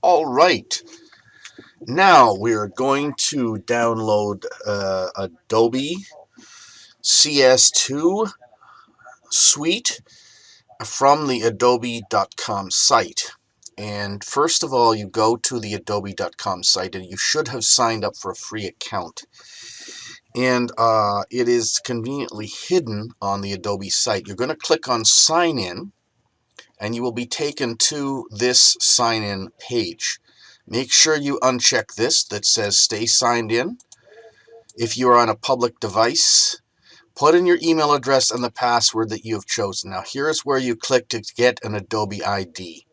All right. Now we're going to download Adobe CS2 suite from the Adobe.com site. And first of all, you go to the Adobe.com site, and you should have signed up for a free account. And it is conveniently hidden on the Adobe site. You're going to click on Sign In, and you will be taken to this sign in page. Make sure you uncheck this that says Stay Signed In. If you are on a public device, put in your email address and the password that you have chosen. Now, here is where you click to get an Adobe ID.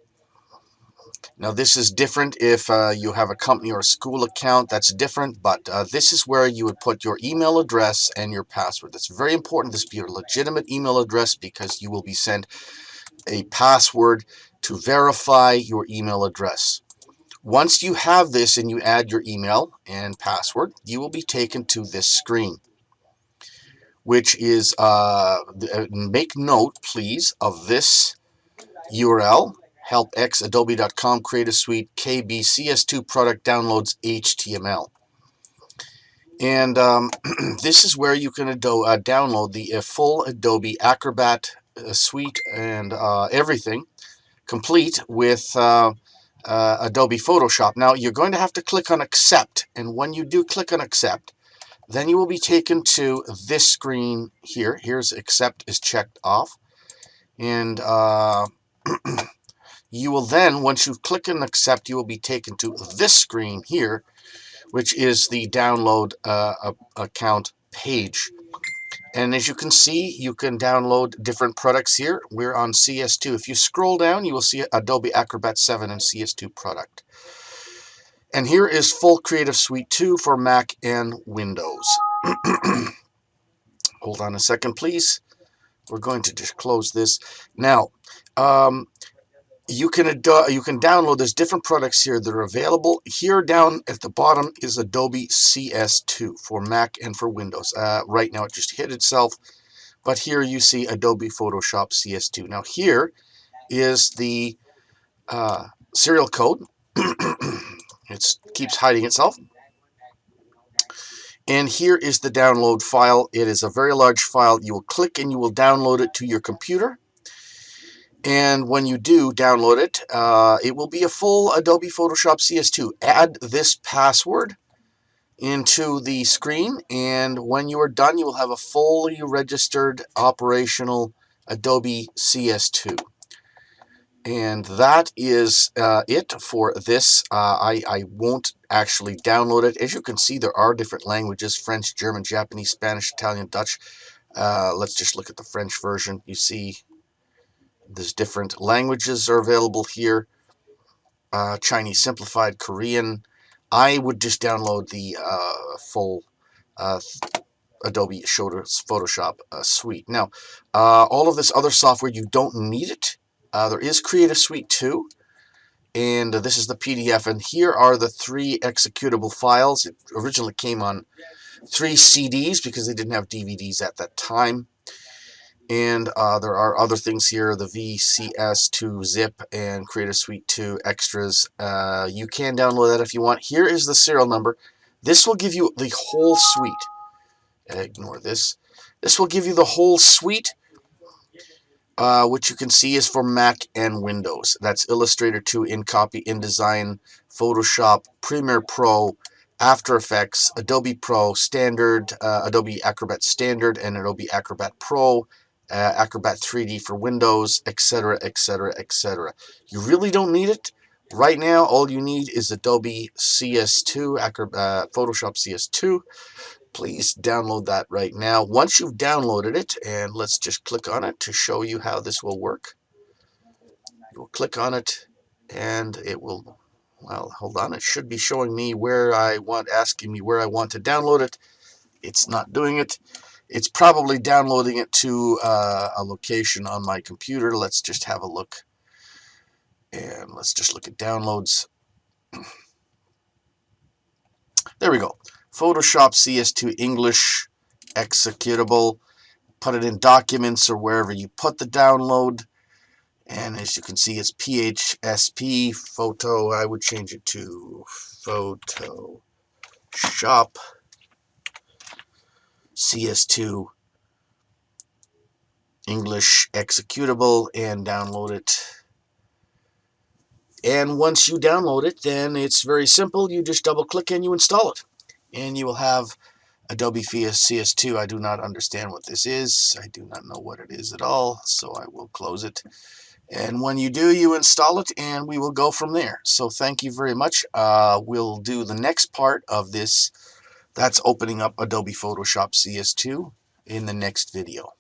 Now, this is different if you have a company or a school account. That's different, but this is where you would put your email address and your password. It's very important this be a legitimate email address because you will be sent a password to verify your email address. Once you have this and you add your email and password, you will be taken to this screen, which is, make note, please, of this URL, helpxadobe.com Creative Suite KBCS2 product downloads HTML. And this is where you can download the full Adobe Acrobat suite and everything, complete with Adobe Photoshop. Now, you're going to have to click on Accept, and when you do click on Accept, then you will be taken to this screen here. Here's Accept is checked off. And you will then, once you click on Accept, you will be taken to this screen here, which is the download account page. And as you can see, you can download different products here. We're on CS2. If you scroll down, you will see Adobe Acrobat 7 and CS2 product. And here is full Creative Suite 2 for Mac and Windows. Hold on a second, please. We're going to just close this. Now, you can download. There's different products here that are available. Here down at the bottom is Adobe CS2 for Mac and for Windows. Right now it just hit itself, but here you see Adobe Photoshop CS2. Now here is the serial code. It keeps hiding itself. And here is the download file. It is a very large file. You will click and you will download it to your computer. And when you do download it, it will be a full Adobe Photoshop CS2. Add this password into the screen, and when you are done, you will have a fully registered operational Adobe CS2. And that is it for this. I won't actually download it. As you can see, there are different languages: French, German, Japanese, Spanish, Italian, Dutch. Let's just look at the French version. You see there's different languages are available here. Chinese Simplified, Korean. I would just download the full Adobe Photoshop suite. Now, all of this other software, you don't need it. There is Creative Suite 2, and this is the PDF, and here are the 3 executable files. It originally came on 3 CDs because they didn't have DVDs at that time. And there are other things here, the VCS2 zip and Creative Suite 2 extras. You can download that if you want. Here is the serial number. This will give you the whole suite. Ignore this. This will give you the whole suite, which you can see is for Mac and Windows. That's Illustrator 2, InCopy, InDesign, Photoshop, Premiere Pro, After Effects, Adobe Pro, Standard, Adobe Acrobat Standard, and Adobe Acrobat Pro, Acrobat 3D for Windows, etc., etc., etc. You really don't need it. Right now, all you need is Adobe CS2, Photoshop CS2. Please download that right now. Once you've downloaded it, and let's just click on it to show you how this will work. You will click on it, and it will, well, hold on. It should be showing me where asking me where I want to download it. It's not doing it. It's probably downloading it to a location on my computer. Let's just have a look. And let's just look at downloads. There we go. Photoshop CS2 English executable. Put it in Documents or wherever you put the download. And as you can see, it's PHSP Photo. I would change it to Photoshop CS2 English executable, and download it. And once you download it, then it's very simple. You just double click and you install it. And you will have Adobe CS2. I do not understand what this is. I do not know what it is at all, so I will close it. And when you do, you install it, and we will go from there. So thank you very much. We'll do the next part of this. That's opening up Adobe Photoshop CS2 in the next video.